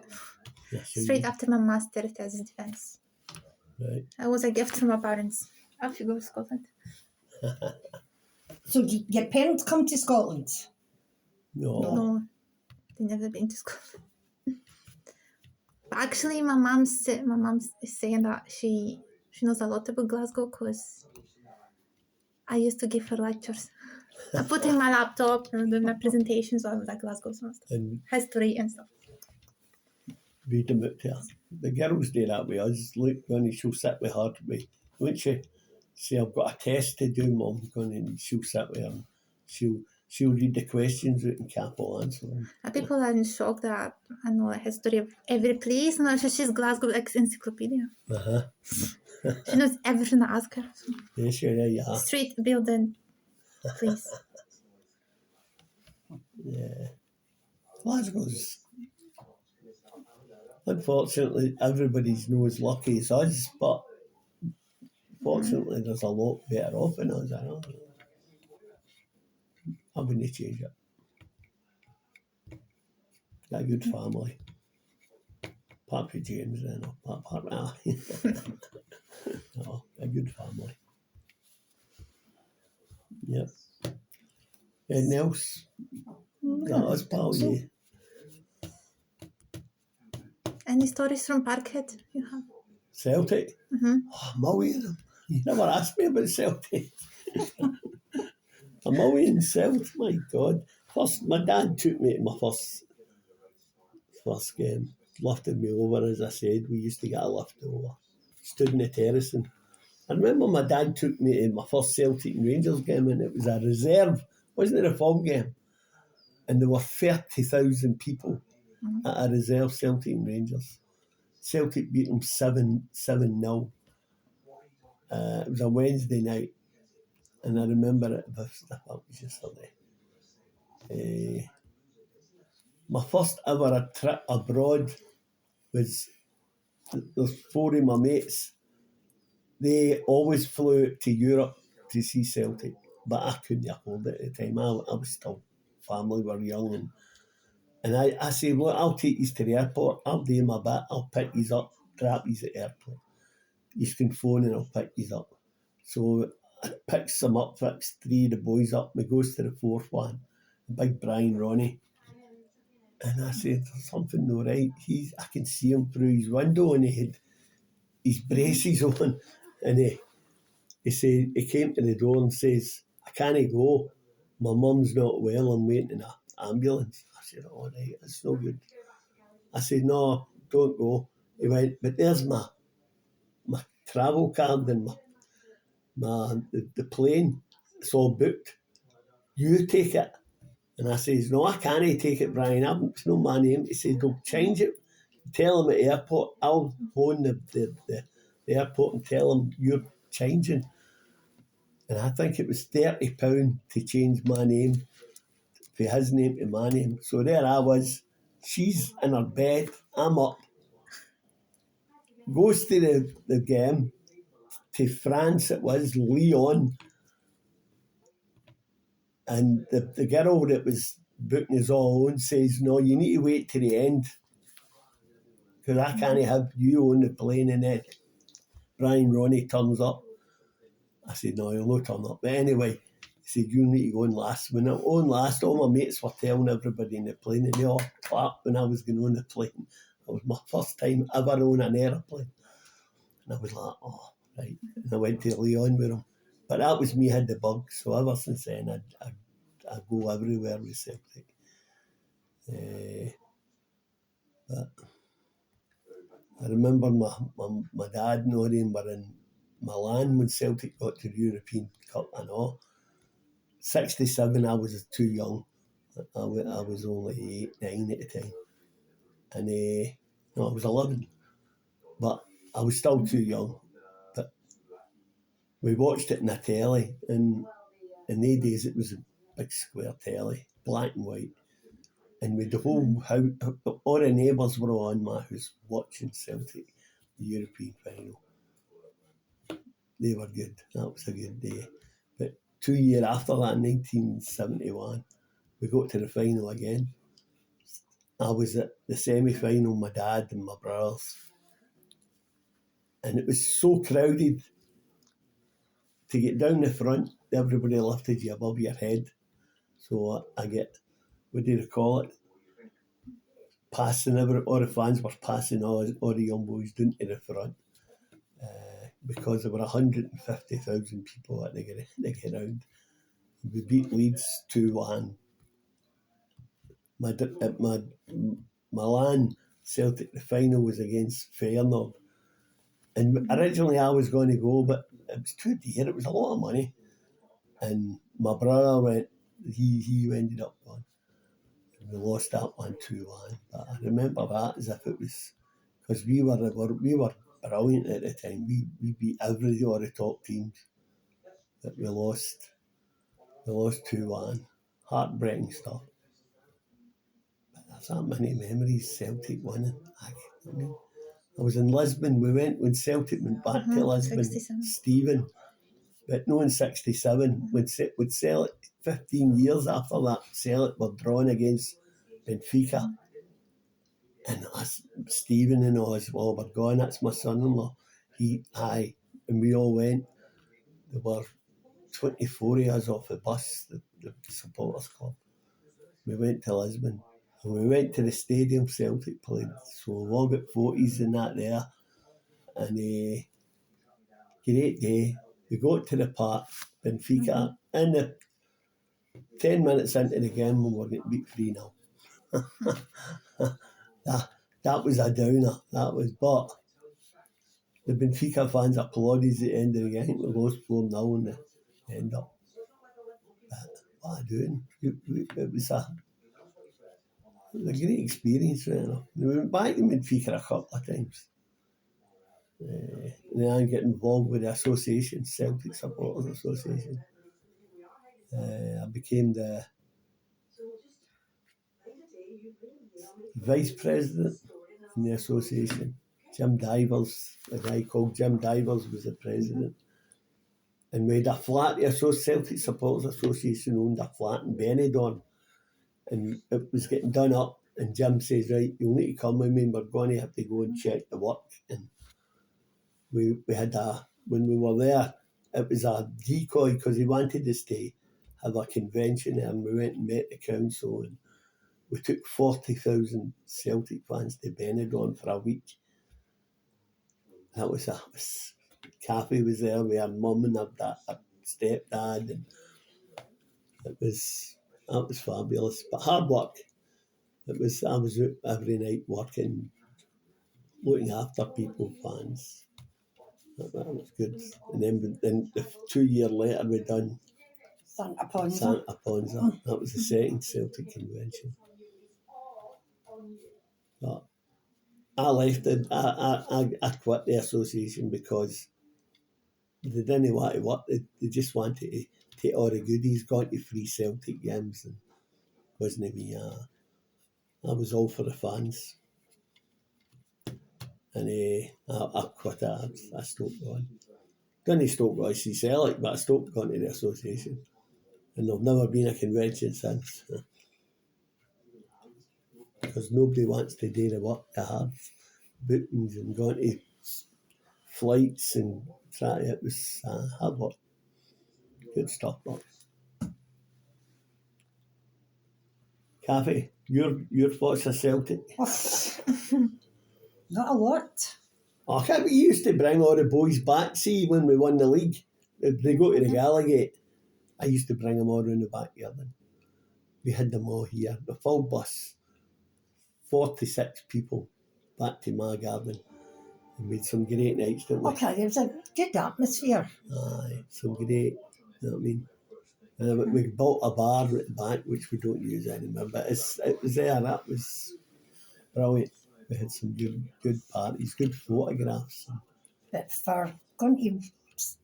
Yeah, sure straight you- after my master thesis defence. Right. It was a gift from my parents. Off you go to Scotland. So your parents come to Scotland? No. No, they never been to Scotland. But actually, my mom's is saying that she knows a lot about Glasgow because I used to give her lectures. I put in my laptop and doing my presentations on like Glasgow and stuff, And history and stuff. read them out to her. The girls do that with us. Look, when she'll sit with her, won't she? Say, I've got a test to do, Mum. And she'll sit with her. And she'll read the questions out and Cap will answer them. And people are in shock that I know the history of every place. No, she's Glasgow encyclopedia. Uh-huh. She knows everything I ask her. So. Yeah, sure, yeah, yeah. Street building, please. Yeah. Glasgow's, unfortunately, everybody's not as lucky as us, but Unfortunately, there's a lot better off than us. I wouldn't change it. Got a good family. Apart from James, then. Apart no, a good family. Yep. Anything else? No, That's pal, so- yeah. Any stories from Parkhead you have? Celtic? Oh, a million of them. You never asked me about Celtic. A million Celtic, my God. First, my dad took me to my first game. Lifted me over, as I said. We used to get a lift over. Stood in the terrace, and I remember my dad took me to my first Celtic and Rangers game, and it was a reserve. Wasn't it a full game? And there were 30,000 people at a reserve Celtic and Rangers. Celtic beat them 7-0. It was a Wednesday night, and I remember it was yesterday. My first ever trip abroad was, there's 4 of my mates. They always flew to Europe to see Celtic, but I couldn't afford it at the time. I was still, family were young, and I said, look, I'll take you to the airport. I'll do my bit. I'll pick you up, drop you at the airport. You can phone and I'll pick you up. So I picks them up, picks 3 of the boys up. We goes to the 4th one, big Brian Ronnie. And I said, there's something no right. I can see him through his window, and he had his braces on. And he said, he came to the door and says, I can't go. My mum's not well. I'm waiting in an ambulance. I said, all right, it's no good. I said, no, don't go. He went, but there's my travel card and the plane. It's all booked. You take it. And I says, no, I can't take it, Brian. It's not my name. He says, don't change it. Tell him at the airport. I'll phone the airport and tell him you're changing. And I think it was £30 to change my name, from his name to my name. So there I was. She's in her bed. I'm up. Goes to the game. To France it was, Lyon. And the girl that was booking us all on says, no, you need to wait to the end, because I can't have you on the plane. And then Brian Ronnie turns up. I said, no, he'll not turn up. But anyway, he said, you need to go on last. When I went on last, all my mates were telling everybody in the plane, and they all clapped when I was going on the plane. It was my first time ever on an aeroplane. And I was like, oh, right. And I went to Lyon with him. But that was me had the bug. So ever since then, I go everywhere with Celtic. But I remember my dad and all them were in Milan when Celtic got to the European Cup and all. 67, I was too young. I was only 8, 9 at the time. And no, I was 11. But I was still too young. But we watched it in a telly, and in those days it was a big square telly, black and white. And with the whole house, all the neighbours were on my house watching Celtic, the European final. They were good. That was a good day. But 2 years after that, 1971, we got to the final again. I was at the semi-final, my dad and my brothers. And it was so crowded. To get down the front, everybody lifted you above your head. So I get, what do you call it? Passing, all the fans were passing all the young boys down to the front. Because there were 150,000 people at the ground. We beat Leeds 2-1. My Milan Celtic, the final was against Feyenoord. And originally I was going to go, but it was too dear. It was a lot of money. And my brother went, he ended up going. And we lost that one 2-1. But I remember that as if it was, because we were brilliant at the time. We beat all the top teams. But we lost 2-1. Heartbreaking stuff. But there's that many memories, Celtic winning. I mean, I was in Lisbon. We went when Celtic went back to Lisbon. 67. Stephen, but no in 67. We'd Celtic 15 years after that. Celtic were drawn against Benfica. And Stephen and us, well, we're going. That's my son-in-law. And we all went. There were 24 of us off the bus, the supporters club. We went to Lisbon. And we went to the stadium Celtic played. So we've all got photos and that there. And great day. We got to the park, Benfica, and 10 minutes into the game, we were getting beat 3-0. That was a downer. But the Benfica fans applauded at the end of the game. I think we lost 4-0 in the end up. What are doing? It was a great experience, really. We went back to Benfica a couple of times. And then I got involved with the association, Celtic Supporters Association. I became the vice president in the association. Jim Divers, a guy called Jim Divers, was the president. And we had a flat, the Celtic Supporters Association owned a flat in Benidorm. And it was getting done up. And Jim says, right, you'll need to come with me and we're going to have to go and check the work. And we had when we were there, it was a decoy because he wanted us to have a convention and we went and met the council and we took 40,000 Celtic fans to Benidorm for a week. That was Cathie was there with her mum and her stepdad, and that was fabulous. But hard work. I was out every night working, looking after people, fans. That was good. And then 2 years later we done Santa Ponsa. Santa Ponsa. That was the second Celtic convention. But I left it. I quit the association because they didn't want to work. They just wanted to take all the goodies, gone to free Celtic games, and wasn't me. I was all for the fans, and I quit it. I stopped going. Didn't stop going to see Celtic, but I stopped going to the association, and there've never been a convention since. Because nobody wants to do the work to have bookings and going to flights and try. It was hard work. Good stuff, but Cathie, your thoughts of Celtic? Not a lot. I can't. We used to bring all the boys back. See, when we won the league, they go to the Gallagate. I used to bring them all around the backyard. We had them all here. The full bus, 46 people, back to my garden. And we had some great nights, didn't we? Okay, there was a good atmosphere. Aye, some great. You know what I mean? We built a bar at the back, which we don't use anymore, but it was there. That was brilliant. We had some good parties, good photographs. But for going to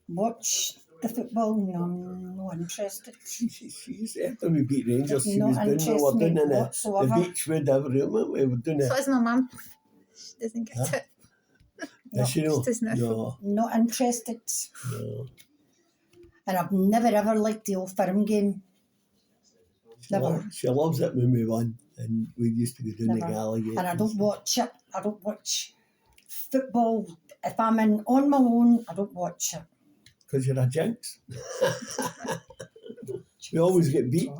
watch the football, no, I'm not interested. She's after we beat Rangers, she Not was doing interested we were doing me in the whatsoever. Beechwood every room. We were doing So is my mum. She doesn't get it. Does she know? She doesn't. No. Not interested. No. And I've never ever liked the Old Firm game. Never. She loves it when we won, and we used to go down the Never. Gallagate. And I don't watch it. I don't watch football. If I'm on my own, I don't watch it. Because you're a jinx. We always get beat.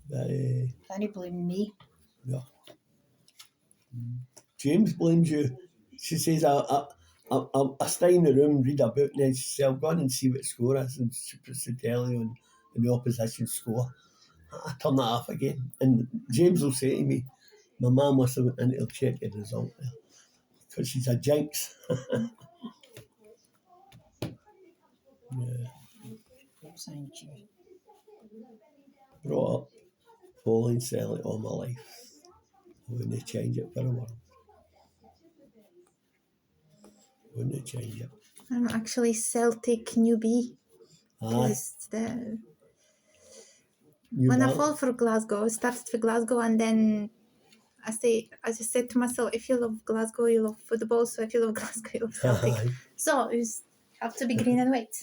Can you blame me? No. James blames you. She says, I stay in the room, read a book, and then she says, I'll go on and see what the score is. And she puts the telly on the opposition score. I turn that off again. And James will say to me, my mum must have went in to check the result there. Because she's a jinx. Yeah. Thank you. Brought up following Celtic all my life. I wouldn't change it for a world. Wouldn't change it. I'm actually Celtic newbie. Aye. When I fall for Glasgow, I started for Glasgow and then I just said to myself, if you love Glasgow, you love football. So if you love Glasgow, you love Celtic. Aye. So you have to be green and white.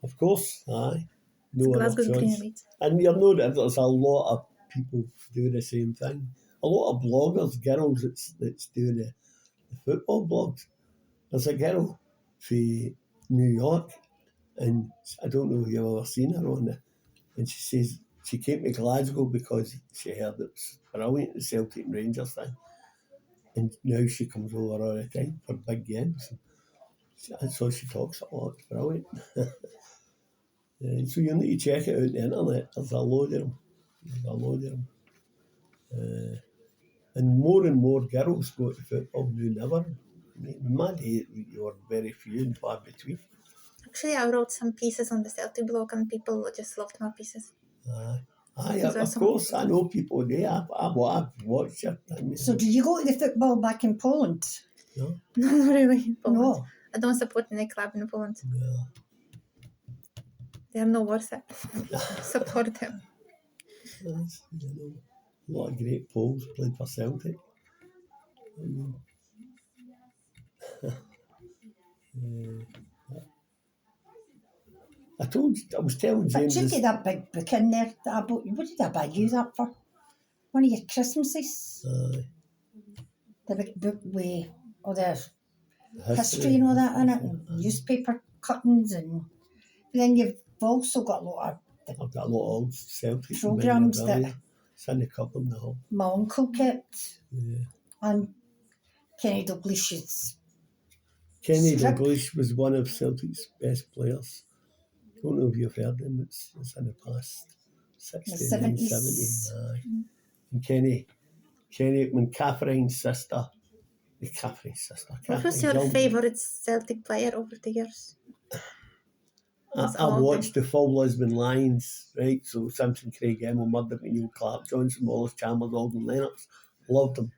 Of course, aye. No other Glasgow's green and choice. white. And you know that there's a lot of people do the same thing. A lot of bloggers, girls that's doing the football blogs. There's a girl from New York, and I don't know if you've ever seen her on it, and she says she came to Glasgow because she heard it was brilliant, the Celtic and Rangers thing. And now she comes over all the time for big games. And so she talks a lot. It's brilliant. So you need to check it out on the internet. There's a load of them. And more girls go to football now never. I mean, in my day, you were very few and far between. Actually, I wrote some pieces on the Celtic blog, and people just loved my pieces. Aye, Those are of some course, pieces. I know people there. I've watched it. I mean, So did you go to the football back in Poland? no, Not really. Poland. No. I don't support any club in Poland. no. They are not worth it. Support them. That's, a lot of great Poles played for Celtic. I was telling But James you this. get that big book in there that I bought you. What did I buy you that for? One of your Christmases? The big book with all the history and all that in it, and newspaper cuttings, and then you've also got a lot of I've got a lot of Celtic programmes that it's in the cupboard in the hall. my uncle kept, Yeah. and Kenny Dalglish's Kenny strip. Dalglish was one of Celtic's best players. Don't know if you've heard him. It's in the past 69, 70. 70s. Aye. And Kenny, when Catherine's sister. What was your favourite Celtic player over the years? I watched the full Lisbon Lions, right? So Simpson, Craig, Emil, Murdoch, Neil Clark, Johnson, Wallace, Chalmers, Alden, Lennox. Loved them.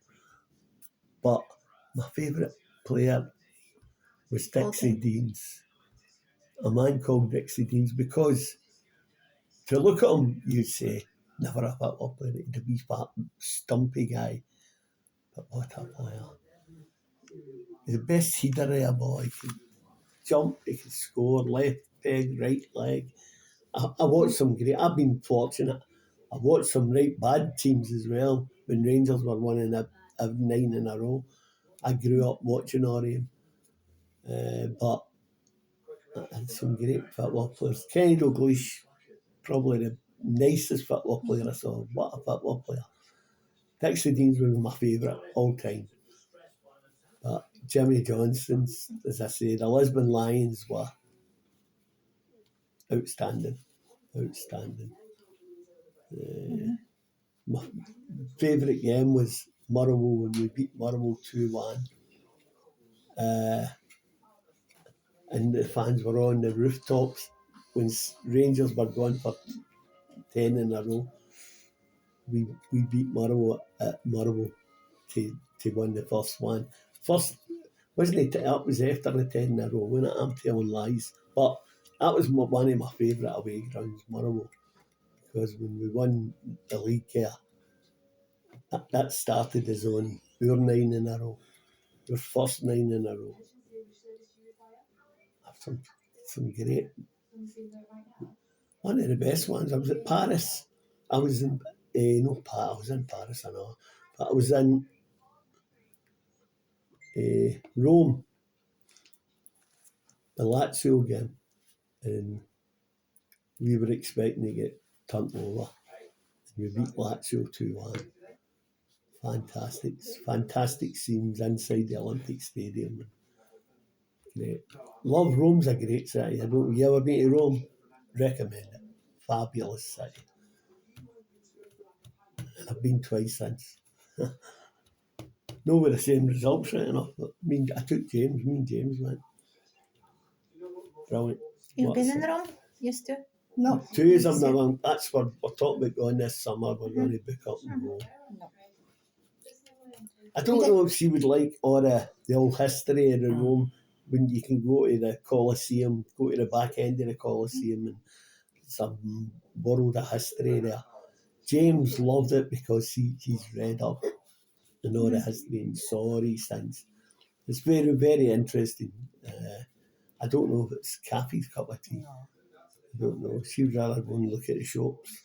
But my favourite player was Dixie Deans. A man called Dixie Deans, because to look at him, you'd say, never a football player, he'd a wee fat, stumpy guy. But what a player. He's the best header of a boy. He could jump, he could score, left peg, right leg. I watched some great, I've been fortunate. I watched some right bad teams as well when Rangers were winning a 9 in a row. I grew up watching all of them. But I had some great football players. Kenny Dalglish, probably the nicest football player I saw. What a football player. Dixie Deans was my favourite all time. But Jimmy Johnson's, as I say, the Lisbon Lions were outstanding. My favourite game was Motherwell, when we beat Motherwell 2-1. And the fans were on the rooftops when Rangers were going for 10 in a row. We beat Motherwell at Motherwell to win the first one. Wasn't it? That was after the 10 in a row, wasn't it? I'm telling lies. But that was one of my favourite away grounds, Motherwell. Because when we won the league here, that started us on. We were 9 in a row. We were first 9 in a row. Some great. One of the best ones. I was at Paris. I was in I was in Paris, I know. But I was in Rome, the Lazio game, and we were expecting to get turned over. We beat Lazio 2-1. Fantastic scenes inside the Olympic Stadium. Great. Love Rome's a great city. I don't. You ever been to Rome? Recommend it. Fabulous city. And I've been twice since. No with the same results, right enough. But I took James. Me and James went. Brilliant. You've been in Rome? Used to? No. 2 years I've never. That's where we're talking about going this summer. We're going to book up and go. No. I don't know if she would like all the old history of the Rome, when you can go to the Colosseum, go to the back end of the Colosseum, and it's a world of history there. James loved it because he's read up and all the history and saw these things. It's very, very interesting. I don't know if it's Cathie's cup of tea. I don't know. She'd rather go and look at the shops.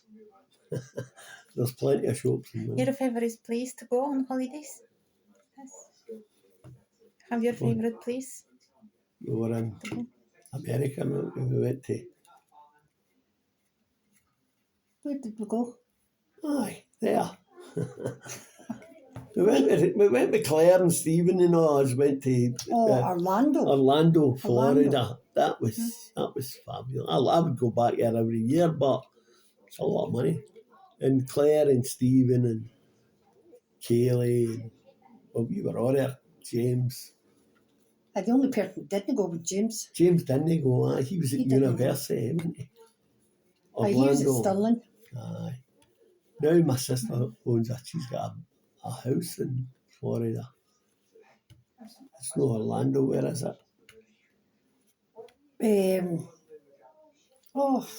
There's plenty of shops in there. Your favourite place to go on holidays? Yes. Have your favourite place? We were in America, we went to. Where did we go? Aye, there. we went with Claire and Stephen and all. I went to Orlando. Florida. That was fabulous. I would go back there every year, but it's a lot of money. And Claire and Stephen and Kaylee, and, well, we were all there. James. The only person who didn't go was James. James didn't go. He was at university, wasn't he? He was at Stirling. Aye. Now my sister owns she's got a house in Florida. It's not Orlando, where is it? It's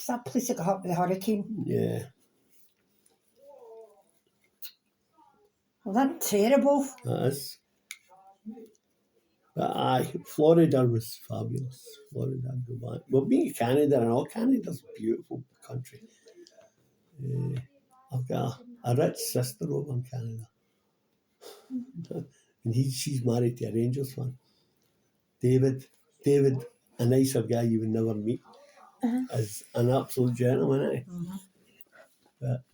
that place that got hit with the hurricane. Yeah. Well, that's terrible. That is. But aye, Florida was fabulous. Florida, I'd go back. Well, being Canada and all, Canada's a beautiful country. I've got a rich sister over in Canada. And she's married to a Rangers fan. David, a nicer guy you would never meet. As an absolute gentleman, eh? But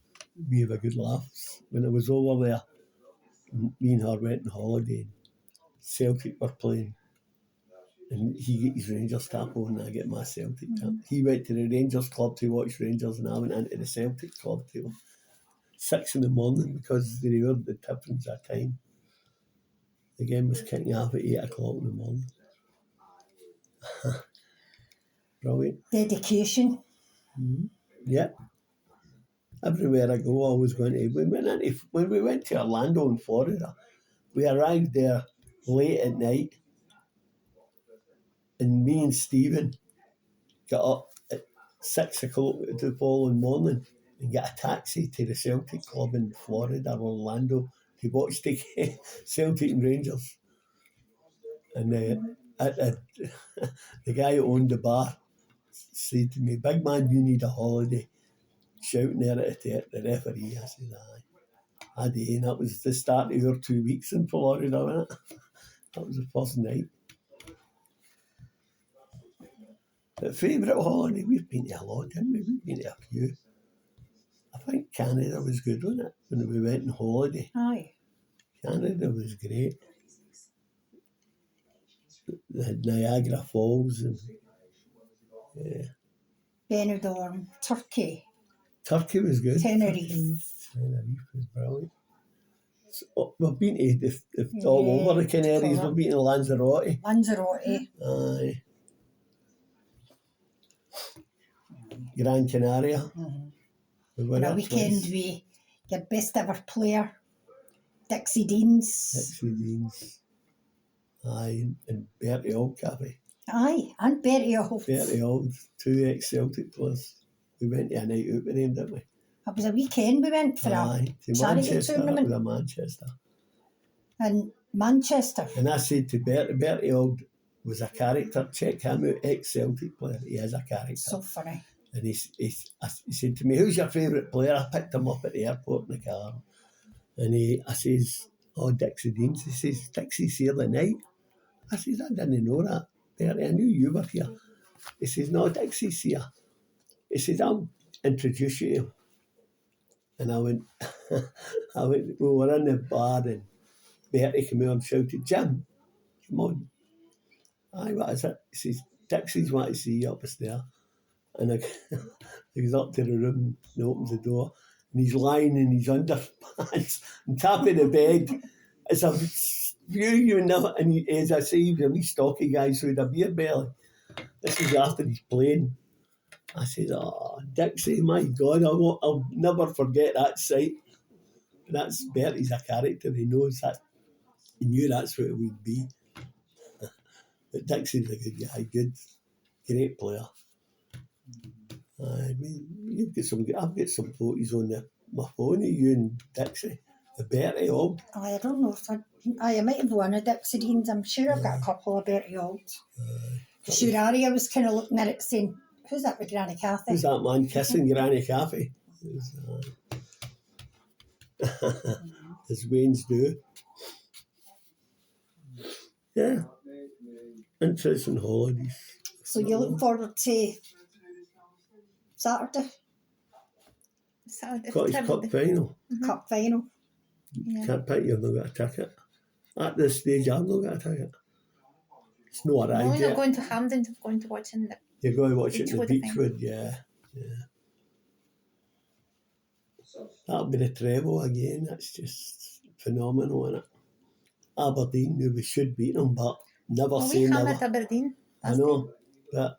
we have a good laughs. When I was over there, me and her went on holiday. Celtic were playing. And he got his Rangers cap on and I get my Celtic cap. He went to the Rangers club to watch Rangers and I went into the Celtic club to 6 a.m. because they heard the difference of time. The game was kicking off at 8 o'clock in the morning. Brilliant. Dedication. Yeah. Everywhere I go, I was going to. When we went to Orlando in Florida, we arrived there late at night, and me and Stephen got up at 6 o'clock the following morning and got a taxi to the Celtic club in Florida, Orlando, to watch the Celtic and Rangers. And the guy who owned the bar said to me, "Big man, you need a holiday." Shouting there at the referee. I said, aye. I did, and that was the start of our 2 weeks in Florida, wasn't it? That was the first night. But favourite holiday, we've been to a lot, didn't we? We've been to a few. I think Canada was good, wasn't it? When we went on holiday. Aye. Canada was great. They had Niagara Falls and Benidorm, Turkey. Turkey was good. Tenerife. Tenerife was brilliant. So, we've been to all over the Canaries. We've been to Lanzarote. Aye. Gran Canaria. We were On a there weekend, twice. we your best ever player, Dixie Deans. Aye, and Bertie Auld, Cathie. Aye, and Bertie Auld. Bertie Auld, 2 ex-Celtic players. We went to a night out with them, didn't we? It was a weekend we went for Aye, to charity Manchester. It tournament. was a Manchester. In Manchester. And I said to Bertie Auld was a character. Check him out, ex-Celtic player. He is a character. So funny. And he said to me, "Who's your favourite player?" I picked him up at the airport in the car. And I says, "Oh, Dixie Deans." He says, "Dixie's here the night." I says, "I didn't know that. Bertie, I knew you were here." He says, "No, Dixie's here." He says, "I'll introduce you to him." And I went, we were in the bar and Bertie came out and shouted, "Jim, come on." "Aye, what is it?" He says, "Dixie's want to see you up the stair." And I goes up to the room and opens the door and he's lying in his underpants on top of the bed. It's a view you never, and as I say, he's a wee stocky guy, so he had a beer belly. This is after he's playing. I said, "Oh, Dixie, my God, I'll never forget that sight." And that's Bertie's a character. He knows that. He knew that's what it would be. But Dixie's a good guy, great player. I mean, I've got some photos on my phone of you and Dixie. The Bertie Auld. I don't know if I might have one of Dixie I'm sure I've got a couple of Bertie Olds. Sure, Aria was kind of looking at it saying, who's that with Granny Cathie? Who's that man kissing Granny Cathie? As Wayne's do. Yeah. Interesting holidays. So you're looking forward to Saturday? Scottish Cup final. Cup final. Yeah. Can't pick, you've not got a ticket. At this stage, I've not got a ticket. It's not No, arrived we're not yet. going to Hampden, we're going to watch in the You're going to watch it in the Beechwood, I think. Beechwood, yeah. That'll be the treble again. That's just phenomenal, isn't it? Aberdeen knew we should beat them, but never Well, say we hammered never. Aberdeen. I know, but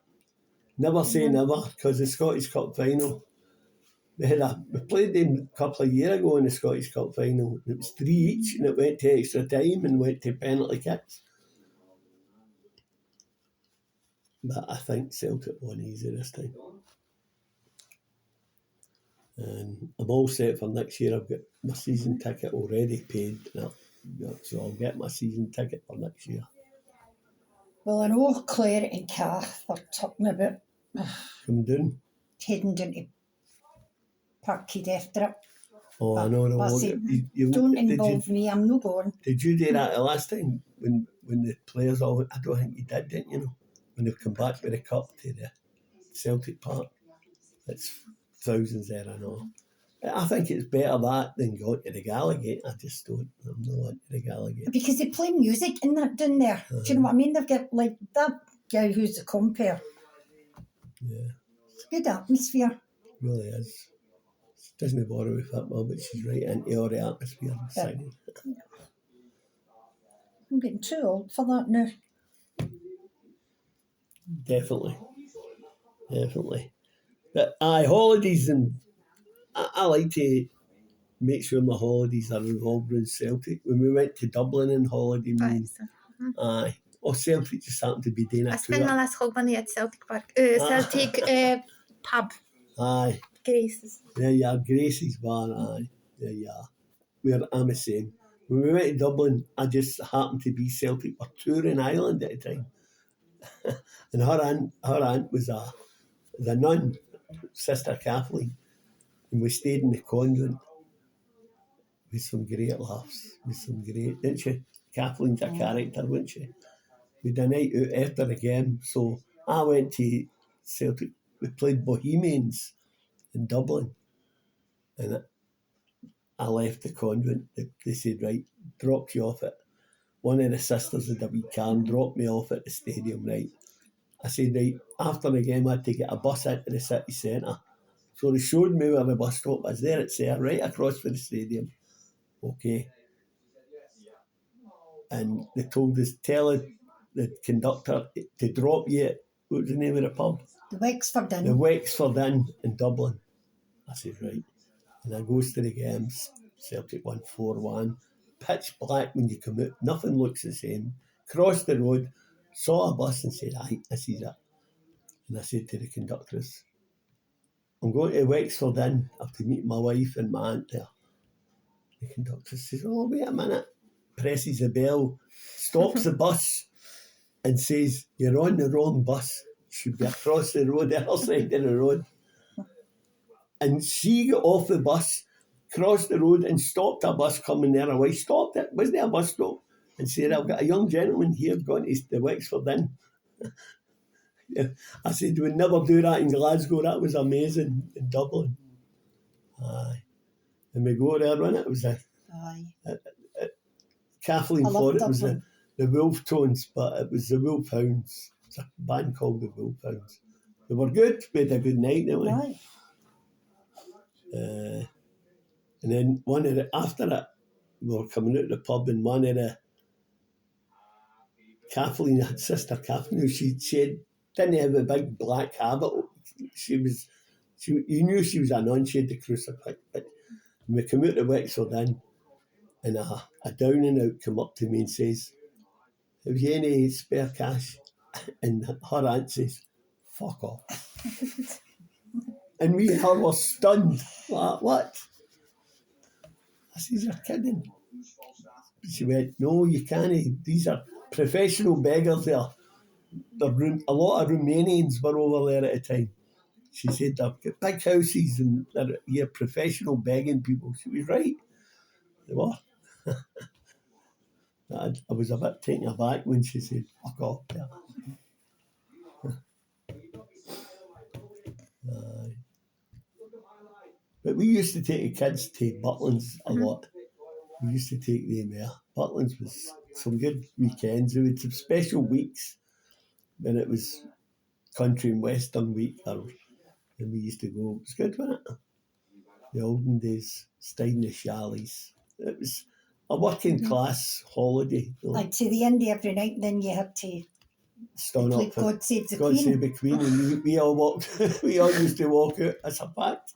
never say never, because the Scottish Cup final, we played them a couple of years ago in the Scottish Cup final. It was 3 each, and it went to extra time and went to penalty kicks. But I think Celtic won easy this time. And I'm all set for next year. I've got my season ticket already paid. So I'll get my season ticket for next year. Well, I know Claire and Cath are talking about Come down. heading down to Parkhead after it. Oh, I know. But I said, don't involve me, I'm not going. Did you do that the last time when the players all? I don't think you did, didn't you? When they've come back with the cup to the Celtic Park, it's thousands there. I know. I think it's better that than going to the Gallagate. I just don't. I'm not into the Gallagate. Because they play music in that down there. Do you know what I mean? They've got like that guy who's the compere. Yeah. It's a good atmosphere. It really is. It doesn't bother with football, but she's right into all the atmosphere and singing. I'm getting too old for that now. Definitely. But holidays, and I like to make sure my holidays are involved in Celtic. When we went to Dublin on holiday, Celtic just happened to be doing I a spent my tour. last holiday at Celtic Park. Celtic pub. Aye. Grace's. There you are, Gracie's bar, aye. There you are. I'm the same. When we went to Dublin, I just happened to be Celtic. We're touring Ireland at the time. And her aunt was a nun, Sister Kathleen, and we stayed in the convent with some great laughs, didn't she? Kathleen's a character, wasn't she? We had a night out after the game, so I went to Celtic. We played Bohemians in Dublin, and I left the convent. They said, right, drop you off at one of the sisters had a wee car and dropped me off at the stadium, right? I said, right, after the game, I had to get a bus into the city centre. So they showed me where the bus stop was. There it's there, right across from the stadium. Okay. And they told us, tell the conductor to drop you at, what was the name of the pub? The Wexford Inn. The Wexford Inn in Dublin. I said, right. And I goes to the games. Celtic won 4-1. Pitch black when you come out. Nothing looks the same. Crossed the road, saw a bus and said, aye, this is it. And I said to the conductors, I'm going to Wexford Inn. I have to meet my wife and my aunt there. The conductor says, oh, wait a minute. Presses the bell, stops the bus and says, you're on the wrong bus. You should be across the road, the other side of the road. And she got off the bus, crossed the road and stopped a bus coming their way. Stopped it. Wasn't it a bus stop? And said, I've got a young gentleman here going to the Wexford Inn. I said, we'd never do that in Glasgow. That was amazing in Dublin. Aye. And we go there, and it was Kathleen thought it was the Wolf Tones, but it was the Wolfhounds. It's a band called the Wolfhounds. They were good. We had a good night, didn't we? Right. And then after it, we were coming out of the pub, and one of the Kathleen, Sister Kathleen, she didn't have a big black habit. You knew she was a nun. She had the crucifix. But when we come out of Wexford Inn, and a down and out come up to me and says, have you any spare cash? And her aunt says, fuck off. And me and her were stunned. What? I says, you're kidding. She went, no, you can't. These are professional beggars there. A lot of Romanians were over there at the time. She said they've got big houses and they're professional begging people. She was right. They were. I was a bit taken aback when she said, fuck off there. But we used to take the kids to Butlins a lot. We used to take them there. Butlins was some good weekends. We had some special weeks when it was country and western week, and we used to go. It was good, wasn't it? The olden days, staying in the chalets. It was a working class holiday. You know, I'd to the Indy every night, and then you had to stand play up for God Save the God Queen. Save the Queen, and we all walked. We all used to walk out as a fact.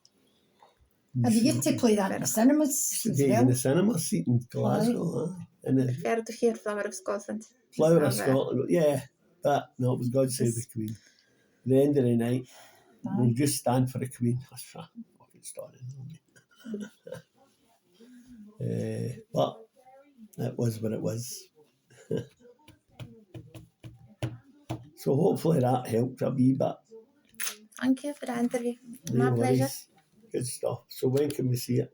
And they used to play that in the cinemas as In well. the cinema seat in Glasgow, in the Fair to hear Flower of Scotland. Flower of Love it. Scotland. Yeah, but no, it was God Save the Queen. At the end of the night, we'll just stand for the Queen. That's a fucking story. But it was what it was. So hopefully that helped a wee bit. Thank you for the interview. No My pleasure. worries. Good stuff. So when can we see it?